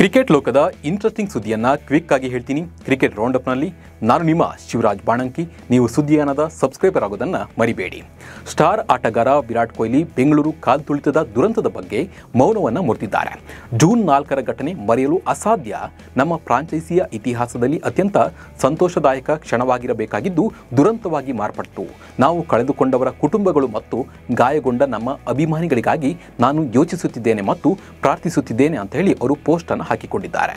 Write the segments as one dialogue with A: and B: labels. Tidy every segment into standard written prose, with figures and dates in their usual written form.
A: Cricket ಲೋಕದ interesting ಸುದ್ದಿಯನ್ನ quick ಆಗಿ ಹೇಳ್ತೀನಿ. ಕ್ರಿಕೆಟ್ ರೌಂಡಪ್ನಲ್ಲಿ ನಾನು ನಿಮ್ಮ ಶಿವರಾಜ್ ಬಾಣಂಕಿ. ನೀವು ಸುದ್ದಿಯಾನದ ಸಬ್ಸ್ಕ್ರೈಬರ್ ಆಗೋದನ್ನ ಮರಿಬೇಡಿ. ಸ್ಟಾರ್ ಆಟಗಾರ ವಿರಾಟ್ ಕೊಹ್ಲಿ ಬೆಂಗಳೂರು ಕಾಲ್ತುಳಿತದ ದುರಂತದ ಬಗ್ಗೆ ಮೌನವನ್ನು ಮುರಿದಿದ್ದಾರೆ. ಜೂನ್ 4ರ ಘಟನೆ ಮರೆಯಲು ಅಸಾಧ್ಯ. ನಮ್ಮ ಫ್ರಾಂಚೈಸಿಯ ಇತಿಹಾಸದಲ್ಲಿ ಅತ್ಯಂತ ಸಂತೋಷದಾಯಕ ಕ್ಷಣವಾಗಿರಬೇಕಾಗಿದ್ದು ದುರಂತವಾಗಿ ಮಾರ್ಪಟ್ಟಿತು. ನಾವು ಕಳೆದುಕೊಂಡವರ ಕುಟುಂಬಗಳು ಮತ್ತು ಗಾಯಗೊಂಡ ನಮ್ಮ ಅಭಿಮಾನಿಗಳಿಗಾಗಿ ನಾನು ಯೋಚಿಸುತ್ತಿದ್ದೇನೆ ಮತ್ತು ಪ್ರಾರ್ಥಿಸುತ್ತಿದ್ದೇನೆ ಅಂತ ಹೇಳಿ ಅವರು ಪೋಸ್ಟ್ ಅನ್ನು ಹಾಕಿಕೊಂಡಿದ್ದಾರೆ.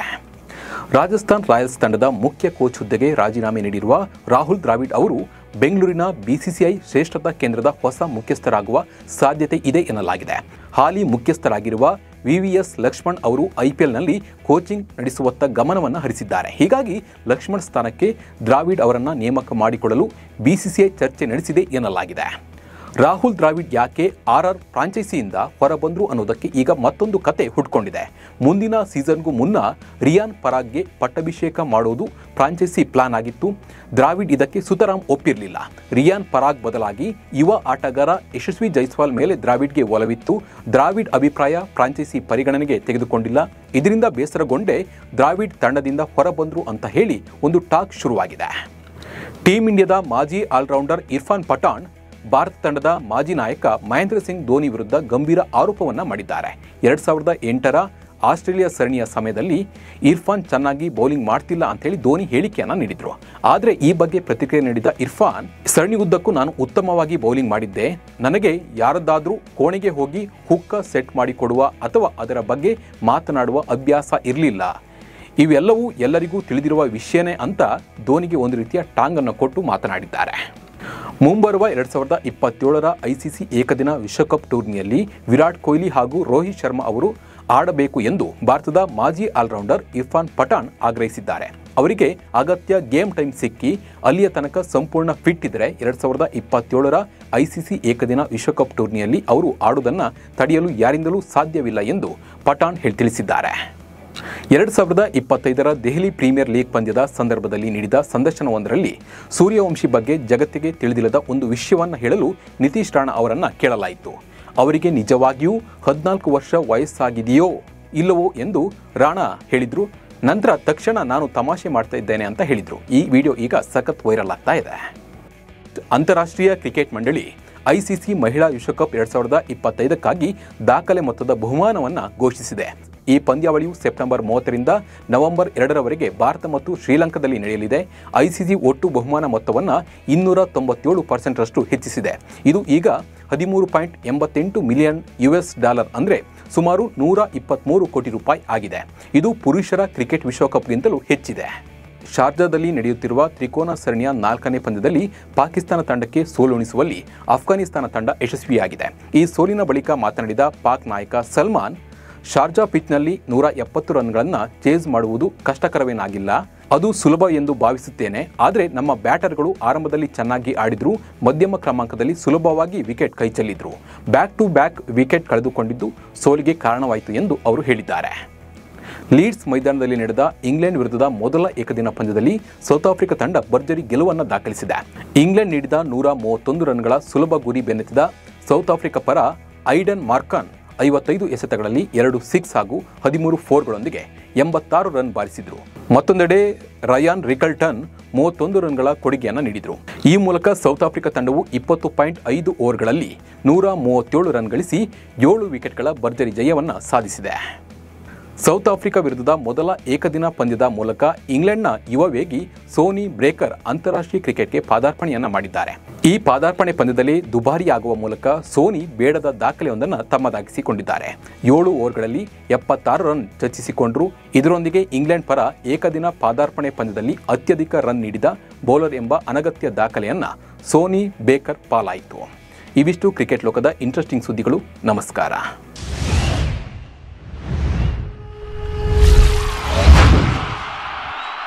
A: ರಾಜಸ್ಥಾನ್ ರಾಯಲ್ಸ್ ತಂಡದ ಮುಖ್ಯ ಕೋಚ್ ಹುದ್ದೆಗೆ ರಾಜೀನಾಮೆ ನೀಡಿರುವ ರಾಹುಲ್ ದ್ರಾವಿಡ್ ಅವರು ಬೆಂಗಳೂರಿನ ಬಿಸಿಸಿಐ ಶ್ರೇಷ್ಠತಾ ಕೇಂದ್ರದ ಹೊಸ ಮುಖ್ಯಸ್ಥರಾಗುವ ಸಾಧ್ಯತೆ ಇದೆ ಎನ್ನಲಾಗಿದೆ. ಹಾಲಿ ಮುಖ್ಯಸ್ಥರಾಗಿರುವ ವಿವಿಎಸ್ ಲಕ್ಷ್ಮಣ್ ಅವರು ಐಪಿಎಲ್ನಲ್ಲಿ ಕೋಚಿಂಗ್ ನಡೆಸುವತ್ತ ಗಮನವನ್ನು ಹರಿಸಿದ್ದಾರೆ. ಹೀಗಾಗಿ ಲಕ್ಷ್ಮಣ್ ಸ್ಥಾನಕ್ಕೆ ದ್ರಾವಿಡ್ ಅವರನ್ನು ನೇಮಕ ಮಾಡಿಕೊಳ್ಳಲು ಬಿಸಿಸಿಐ ಚರ್ಚೆ ನಡೆಸಿದೆ ಎನ್ನಲಾಗಿದೆ. ರಾಹುಲ್ ದ್ರಾವಿಡ್ ಯಾಕೆ ಆರ್ಆರ್ ಫ್ರಾಂಚೈಸಿಯಿಂದ ಹೊರಬಂದ್ರು ಅನ್ನೋದಕ್ಕೆ ಈಗ ಮತ್ತೊಂದು ಕತೆ ಹುಟ್ಕೊಂಡಿದೆ. ಮುಂದಿನ ಸೀಸನ್ಗೂ ಮುನ್ನ ರಿಯಾನ್ ಪರಾಗ್ಗೆ ಪಟ್ಟಾಭಿಷೇಕ ಮಾಡೋದು ಫ್ರಾಂಚೈಸಿ ಪ್ಲಾನ್ ಆಗಿತ್ತು. ದ್ರಾವಿಡ್ ಇದಕ್ಕೆ ಸುತರಾಂ ಒಪ್ಪಿರಲಿಲ್ಲ. ರಿಯಾನ್ ಪರಾಗ್ ಬದಲಾಗಿ ಯುವ ಆಟಗಾರ ಯಶಸ್ವಿ ಜೈಸ್ವಾಲ್ ಮೇಲೆ ದ್ರಾವಿಡ್ಗೆ ಒಲವಿತ್ತು. ದ್ರಾವಿಡ್ ಅಭಿಪ್ರಾಯ ಫ್ರಾಂಚೈಸಿ ಪರಿಗಣನೆಗೆ ತೆಗೆದುಕೊಂಡಿಲ್ಲ. ಇದರಿಂದ ಬೇಸರಗೊಂಡೇ ದ್ರಾವಿಡ್ ತಂಡದಿಂದ ಹೊರಬಂದ್ರು ಅಂತ ಹೇಳಿ ಒಂದು ಟಾಕ್ ಶುರುವಾಗಿದೆ. ಟೀಮ್ ಇಂಡಿಯಾದ ಮಾಜಿ ಆಲ್ರೌಂಡರ್ ಇರ್ಫಾನ್ ಪಠಾಣ್ ಭಾರತ ತಂಡದ ಮಾಜಿ ನಾಯಕ ಮಹೇಂದ್ರ ಸಿಂಗ್ ಧೋನಿ ವಿರುದ್ಧ ಗಂಭೀರ ಆರೋಪವನ್ನು ಮಾಡಿದ್ದಾರೆ. 2008ರ ಆಸ್ಟ್ರೇಲಿಯಾ ಸರಣಿಯ ಸಮಯದಲ್ಲಿ ಇರ್ಫಾನ್ ಚೆನ್ನಾಗಿ ಬೌಲಿಂಗ್ ಮಾಡ್ತಿಲ್ಲ ಅಂತೇಳಿ ಧೋನಿ ಹೇಳಿಕೆಯನ್ನು ನೀಡಿದರು. ಆದರೆ ಈ ಬಗ್ಗೆ ಪ್ರತಿಕ್ರಿಯೆ ನೀಡಿದ ಇರ್ಫಾನ್, ಸರಣಿ ಉದ್ದಕ್ಕೂ ನಾನು ಉತ್ತಮವಾಗಿ ಬೌಲಿಂಗ್ ಮಾಡಿದ್ದೆ. ನನಗೆ ಯಾರದ್ದಾದರೂ ಕೋಣೆಗೆ ಹೋಗಿ ಹುಕ್ಕ ಸೆಟ್ ಮಾಡಿಕೊಡುವ ಅಥವಾ ಅದರ ಬಗ್ಗೆ ಮಾತನಾಡುವ ಅಭ್ಯಾಸ ಇರಲಿಲ್ಲ. ಇವೆಲ್ಲವೂ ಎಲ್ಲರಿಗೂ ತಿಳಿದಿರುವ ವಿಷಯನೇ ಅಂತ ಧೋನಿಗೆ ಒಂದು ರೀತಿಯ ಟಾಂಗನ್ನು ಕೊಟ್ಟು ಮಾತನಾಡಿದ್ದಾರೆ. ಮುಂಬರುವ 2027ರ ಐಸಿಸಿ ಏಕದಿನ ವಿಶ್ವಕಪ್ ಟೂರ್ನಿಯಲ್ಲಿ ವಿರಾಟ್ ಕೊಹ್ಲಿ ಹಾಗೂ ರೋಹಿತ್ ಶರ್ಮಾ ಅವರು ಆಡಬೇಕು ಎಂದು ಭಾರತದ ಮಾಜಿ ಆಲ್ರೌಂಡರ್ ಇರ್ಫಾನ್ ಪಠಾಣ್ ಆಗ್ರಹಿಸಿದ್ದಾರೆ. ಅವರಿಗೆ ಅಗತ್ಯ ಗೇಮ್ ಟೈಮ್ ಸಿಕ್ಕಿ ಅಲ್ಲಿಯ ತನಕ ಸಂಪೂರ್ಣ ಫಿಟ್ ಇದ್ದರೆ 2027ರ ಐಸಿಸಿ ಏಕದಿನ ವಿಶ್ವಕಪ್ ಟೂರ್ನಿಯಲ್ಲಿ ಅವರು ಆಡುವುದನ್ನು ತಡೆಯಲು ಯಾರಿಂದಲೂ ಸಾಧ್ಯವಿಲ್ಲ ಎಂದು ಪಠಾಣ್ ತಿಳಿಸಿದ್ದಾರೆ. 2025ರ ದೆಹಲಿ ಪ್ರೀಮಿಯರ್ ಲೀಗ್ ಪಂದ್ಯದ ಸಂದರ್ಭದಲ್ಲಿ ನೀಡಿದ ಸಂದರ್ಶನವೊಂದರಲ್ಲಿ ಸೂರ್ಯವಂಶಿ ಬಗ್ಗೆ ಜಗತ್ತಿಗೆ ತಿಳಿದಿಲ್ಲದ ಒಂದು ವಿಷಯವನ್ನು ಹೇಳಲು ನಿತೀಶ್ ರಾಣಾ ಅವರನ್ನು ಕೇಳಲಾಯಿತು. ಅವರಿಗೆ ನಿಜವಾಗಿಯೂ 14 ವರ್ಷ ವಯಸ್ಸಾಗಿದೆಯೋ ಇಲ್ಲವೋ ಎಂದು ರಾಣಾ ಹೇಳಿದ್ರು. ನಂತರ ತಕ್ಷಣ ನಾನು ತಮಾಷೆ ಮಾಡ್ತಾ ಇದ್ದೇನೆ ಅಂತ ಹೇಳಿದ್ರು. ಈ ವಿಡಿಯೋ ಈಗ ಸಖತ್ ವೈರಲ್ ಆಗ್ತಾ ಇದೆ. ಅಂತಾರಾಷ್ಟ್ರೀಯ ಕ್ರಿಕೆಟ್ ಮಂಡಳಿ ಐಸಿಸಿ ಮಹಿಳಾ ವಿಶ್ವಕಪ್ 2025ಕ್ಕಾಗಿ ದಾಖಲೆ ಮೊತ್ತದ ಬಹುಮಾನವನ್ನು ಘೋಷಿಸಿದೆ. ಈ ಪಂದ್ಯಾವಳಿಯು ಸೆಪ್ಟೆಂಬರ್ 30ರಿಂದ ನವೆಂಬರ್ 2ರವರೆಗೆ ಭಾರತ ಮತ್ತು ಶ್ರೀಲಂಕಾದಲ್ಲಿ ನಡೆಯಲಿದೆ. ಐಸಿಸಿ ಒಟ್ಟು ಬಹುಮಾನ ಮೊತ್ತವನ್ನು 297% ಹೆಚ್ಚಿಸಿದೆ. ಇದು ಈಗ $13.88 ಮಿಲಿಯನ್ ಅಂದರೆ ಸುಮಾರು $123 ಕೋಟಿ ಆಗಿದೆ. ಇದು ಪುರುಷರ ಕ್ರಿಕೆಟ್ ವಿಶ್ವಕಪ್ಗಿಂತಲೂ ಹೆಚ್ಚಿದೆ. ಶಾರ್ಜಾದಲ್ಲಿ ನಡೆಯುತ್ತಿರುವ ತ್ರಿಕೋನ ಸರಣಿಯ 4ನೇ ಪಂದ್ಯದಲ್ಲಿ ಪಾಕಿಸ್ತಾನ ತಂಡಕ್ಕೆ ಸೋಲುಣಿಸುವಲ್ಲಿ ಅಫ್ಘಾನಿಸ್ತಾನ ತಂಡ ಯಶಸ್ವಿಯಾಗಿದೆ. ಈ ಸೋಲಿನ ಬಳಿಕ ಮಾತನಾಡಿದ ಪಾಕ್ ನಾಯಕ ಸಲ್ಮಾನ್, ಶಾರ್ಜಾ ಪಿಚ್ನಲ್ಲಿ 170 ರನ್ಗಳನ್ನು ಚೇಸ್ ಮಾಡುವುದು ಕಷ್ಟಕರವೇನಾಗಿಲ್ಲ. ಅದು ಸುಲಭ ಎಂದು ಭಾವಿಸುತ್ತೇನೆ. ಆದರೆ ನಮ್ಮ ಬ್ಯಾಟರ್ಗಳು ಆರಂಭದಲ್ಲಿ ಚೆನ್ನಾಗಿ ಆಡಿದ್ರು, ಮಧ್ಯಮ ಕ್ರಮಾಂಕದಲ್ಲಿ ಸುಲಭವಾಗಿ ವಿಕೆಟ್ ಕೈಚೆಲ್ಲಿದ್ರು. ಬ್ಯಾಕ್ ಟು ಬ್ಯಾಕ್ ವಿಕೆಟ್ ಕಳೆದುಕೊಂಡಿದ್ದು ಸೋಲಿಗೆ ಕಾರಣವಾಯಿತು ಎಂದು ಅವರು ಹೇಳಿದ್ದಾರೆ. ಲೀಡ್ಸ್ ಮೈದಾನದಲ್ಲಿ ನಡೆದ ಇಂಗ್ಲೆಂಡ್ ವಿರುದ್ಧದ ಮೊದಲ ಏಕದಿನ ಪಂದ್ಯದಲ್ಲಿ ಸೌತ್ ಆಫ್ರಿಕಾ ತಂಡ ಭರ್ಜರಿ ಗೆಲುವನ್ನು ದಾಖಲಿಸಿದೆ. ಇಂಗ್ಲೆಂಡ್ ನೀಡಿದ 131 ರನ್ಗಳ ಸುಲಭ ಗುರಿ ಬೆನ್ನತ್ತಿದ ಸೌತ್ ಆಫ್ರಿಕಾ ಪರ ಐಡನ್ ಮಾರ್ಕನ್ 55 ಎಸೆತಗಳಲ್ಲಿ 2 ಸಿಕ್ಸ್ ಹಾಗೂ 13 ಫೋರ್ಗಳೊಂದಿಗೆ 86 ರನ್ ಬಾರಿಸಿದ್ರು. ಮತ್ತೊಂದೆಡೆ ರಯಾನ್ ರಿಕಲ್ಟನ್ 31 ರನ್ಗಳ ಕೊಡುಗೆಯನ್ನು ನೀಡಿದರು. ಈ ಮೂಲಕ ಸೌತ್ ಆಫ್ರಿಕಾ ತಂಡವು 20.5 ಓವರ್ಗಳಲ್ಲಿ 137 ರನ್ ಗಳಿಸಿ 7 ವಿಕೆಟ್ಗಳ ಭರ್ಜರಿ ಜಯವನ್ನು ಸಾಧಿಸಿದೆ. ಸೌತ್ ಆಫ್ರಿಕಾ ವಿರುದ್ಧದ ಮೊದಲ ಏಕದಿನ ಪಂದ್ಯದ ಮೂಲಕ ಇಂಗ್ಲೆಂಡ್ನ ಯುವ ವೇಗಿ ಸೋನಿ ಬ್ರೇಕರ್ ಅಂತಾರಾಷ್ಟ್ರೀಯ ಕ್ರಿಕೆಟ್ಗೆ ಪಾದಾರ್ಪಣೆಯನ್ನು ಮಾಡಿದ್ದಾರೆ. ಈ ಪಾದಾರ್ಪಣೆ ಪಂದ್ಯದಲ್ಲಿ ದುಬಾರಿಯಾಗುವ ಮೂಲಕ ಸೋನಿ ಬೇಡದ ದಾಖಲೆಯೊಂದನ್ನು ತಮ್ಮದಾಗಿಸಿಕೊಂಡಿದ್ದಾರೆ. 7 ಓವರ್ಗಳಲ್ಲಿ 76 ರನ್ ಚರ್ಚಿಸಿಕೊಂಡರು. ಇದರೊಂದಿಗೆ ಇಂಗ್ಲೆಂಡ್ ಪರ ಏಕದಿನ ಪಾದಾರ್ಪಣೆ ಪಂದ್ಯದಲ್ಲಿ ಅತ್ಯಧಿಕ ರನ್ ನೀಡಿದ ಬೌಲರ್ ಎಂಬ ಅನಗತ್ಯ ದಾಖಲೆಯನ್ನು ಸೋನಿ ಬೇಕರ್ ಪಾಲಾಯಿತು. ಇವಿಷ್ಟು ಕ್ರಿಕೆಟ್ ಲೋಕದ ಇಂಟ್ರೆಸ್ಟಿಂಗ್ ಸುದ್ದಿಗಳು. ನಮಸ್ಕಾರ.